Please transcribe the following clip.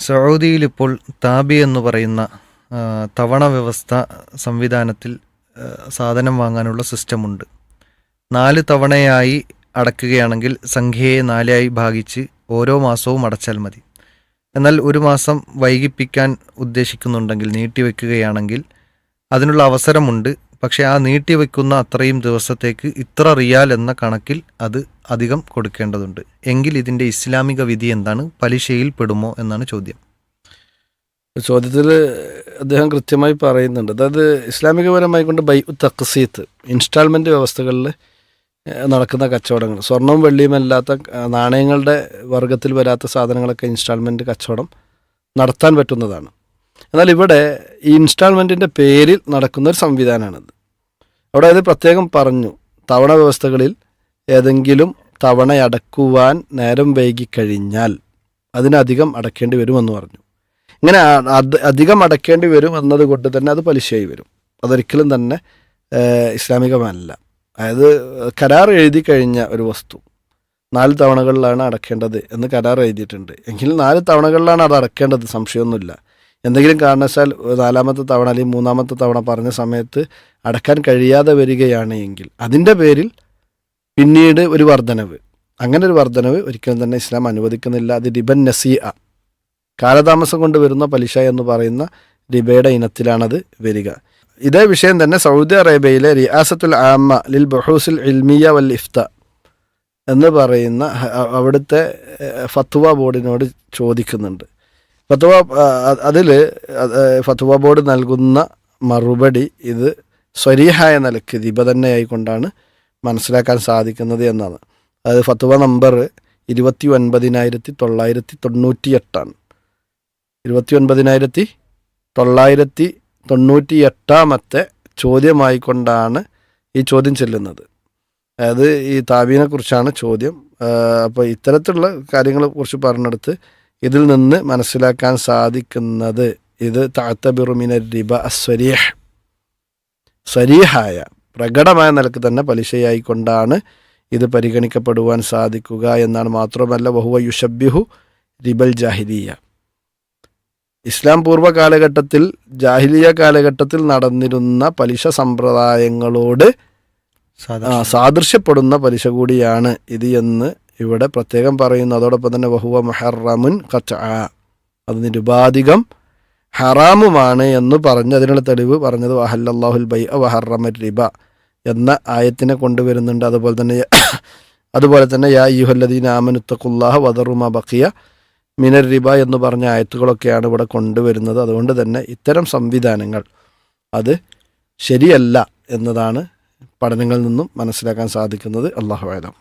സൗദിയിൽ ഇപ്പോൾ താബി എന്ന് പറയുന്ന തവണ വ്യവസ്ഥ സംവിധാനത്തിൽ സാധനം വാങ്ങാനുള്ള സിസ്റ്റമുണ്ട്. 4 തവണയായി അടക്കുകയാണെങ്കിൽ സംഖ്യയെ 4ആയി ഭാഗിച്ച് ഓരോ മാസവും അടച്ചാൽ മതി. എന്നാൽ ഒരു മാസം വൈകിപ്പിക്കാൻ ഉദ്ദേശിക്കുന്നുണ്ടെങ്കിൽ, നീട്ടിവെക്കുകയാണെങ്കിൽ അതിനുള്ള അവസരമുണ്ട്. പക്ഷേ ആ നീട്ടിവെക്കുന്ന അത്രയും ദിവസത്തേക്ക് ഇത്ര റിയാൽ എന്ന കണക്കിൽ അത് അധികം കൊടുക്കേണ്ടതുണ്ട്. എങ്കിൽ ഇതിൻ്റെ ഇസ്ലാമിക വിധി എന്താണ്? പലിശയിൽ പെടുമോ എന്നാണ് ചോദ്യം. ചോദ്യത്തിൽ അദ്ദേഹം കൃത്യമായി പറയുന്നുണ്ട്. അതായത് ഇസ്ലാമികപരമായി കൊണ്ട് തഖ്സീത്ത് ഇൻസ്റ്റാൾമെൻറ്റ് വ്യവസ്ഥകളിൽ നടക്കുന്ന കച്ചവടങ്ങൾ, സ്വർണവും വെള്ളിയുമല്ലാത്ത നാണയങ്ങളുടെ വർഗത്തിൽ വരാത്ത സാധനങ്ങളൊക്കെ ഇൻസ്റ്റാൾമെൻറ്റ് കച്ചവടം നടത്താൻ പറ്റുന്നതാണ്. എന്നാൽ ഇവിടെ ഈ ഇൻസ്റ്റാൾമെൻറ്റിൻ്റെ പേരിൽ നടക്കുന്ന ഒരു സംവിധാനമാണിത്. അവിടെ അത് പ്രത്യേകം പറഞ്ഞു, തവണ വ്യവസ്ഥകളിൽ ഏതെങ്കിലും തവണ അടക്കുവാൻ നേരം വൈകിക്കഴിഞ്ഞാൽ അതിനധികം അടക്കേണ്ടി വരുമെന്ന് പറഞ്ഞു. ഇങ്ങനെ അധികം അടക്കേണ്ടി വരും എന്നതുകൊണ്ട് തന്നെ അത് പലിശയായി വരും. അതൊരിക്കലും തന്നെ ഇസ്ലാമികമല്ല. അതായത് കരാർ എഴുതി കഴിഞ്ഞ ഒരു വസ്തു 4 തവണകളിലാണ് അടക്കേണ്ടത് എന്ന് കരാർ എഴുതിയിട്ടുണ്ട് എങ്കിൽ 4 തവണകളിലാണ് അത് അടക്കേണ്ടത്, സംശയമൊന്നുമില്ല. എന്തെങ്കിലും കാരണവശാൽ 4ാമത്തെ തവണ അല്ലെങ്കിൽ 3ാമത്തെ തവണ പറഞ്ഞ സമയത്ത് അടക്കാൻ കഴിയാതെ വരികയാണ് എങ്കിൽ അതിൻ്റെ പേരിൽ പിന്നീട് ഒരു വർധനവ്, അങ്ങനെ ഒരു വർധനവ് ഒരിക്കലും തന്നെ ഇസ്ലാം അനുവദിക്കുന്നില്ല. അത് റിബൻ നസീഅ, കാലതാമസം കൊണ്ട് വരുന്ന പലിശ എന്ന് പറയുന്ന റിബയുടെ ഇനത്തിലാണത് വരിക. ഇതേ വിഷയം തന്നെ സൗദി അറേബ്യയിലെ റിയാസത്തുൽ ആമ്മ ലിൽ ബഹൂസിൽ ഇൽമിയ വൽ ഇഫ്ത എന്ന് പറയുന്ന അവിടുത്തെ ഫത്വ ബോർഡിനോട് ചോദിക്കുന്നുണ്ട്. അതിൽ ഫത്വ ബോർഡ് നൽകുന്ന മറുപടി ഇത് സ്വരീഹായ നിലയ്ക്ക് റിബ തന്നെയായിക്കൊണ്ടാണ് മനസ്സിലാക്കാൻ സാധിക്കുന്നത് എന്നാണ്. അതായത് ഫത്വ നമ്പർ 29,998 29,998 ചോദ്യമായിക്കൊണ്ടാണ് ഈ ചോദ്യം ചെല്ലുന്നത്. അതായത് ഈ താബീനെ കുറിച്ചാണ് ചോദ്യം. അപ്പോൾ ഇത്തരത്തിലുള്ള കാര്യങ്ങളെ കുറിച്ച് പറഞ്ഞെടുത്ത് ഇതിൽ നിന്ന് മനസ്സിലാക്കാൻ സാധിക്കുന്നത് ഇത് തഅ്തബിറു മിന റിബ അസ്വരീഹ്, സ്വരീഹായ പ്രകടമായ നിലക്ക് തന്നെ പലിശയായിക്കൊണ്ടാണ് ഇത് പരിഗണിക്കപ്പെടുവാൻ സാധിക്കുക എന്നാണ്. മാത്രമല്ല വഹുവ യുഷബ്ബിഹു റിബൽ ജാഹിലിയ, ഇസ്ലാം പൂർവ്വ കാലഘട്ടത്തിൽ ജാഹിലിയ കാലഘട്ടത്തിൽ നടന്നിരുന്ന പലിശ സമ്പ്രദായങ്ങളോട് സാദൃശ്യപ്പെടുന്ന പലിശ കൂടിയാണ് ഇത് എന്ന് ഇവിടെ പ്രത്യേകം പറയുന്നു. അതോടൊപ്പം തന്നെ വഹുവ മുഹറമുൻ ഖത്അ, അത് നിരുപാധികം ഹറാമുമാണ് എന്ന് പറഞ്ഞ് അതിനുള്ള തെളിവ് പറഞ്ഞത് വഹല്ലല്ലാഹുൽ ബൈഅ വഹറമ റിബ എന്ന ആയത്തിനെ കൊണ്ടുവരുന്നുണ്ട്. അതുപോലെ തന്നെ യാ അയ്യുഹല്ലദീന ആമനുത്തഖുല്ലാഹ വദറു മാ ബഖിയ മിനർ റിബ എന്ന് പറഞ്ഞ ആയത്തുകളൊക്കെയാണ് ഇവിടെ കൊണ്ടുവരുന്നത്. അതുകൊണ്ട് തന്നെ ഇത്തരം സംവിധാനങ്ങൾ അത് ശരിയല്ല എന്നതാണ് പഠനങ്ങളിൽ നിന്നും മനസ്സിലാക്കാൻ സാധിക്കുന്നത്. അല്ലാഹു അഅലം.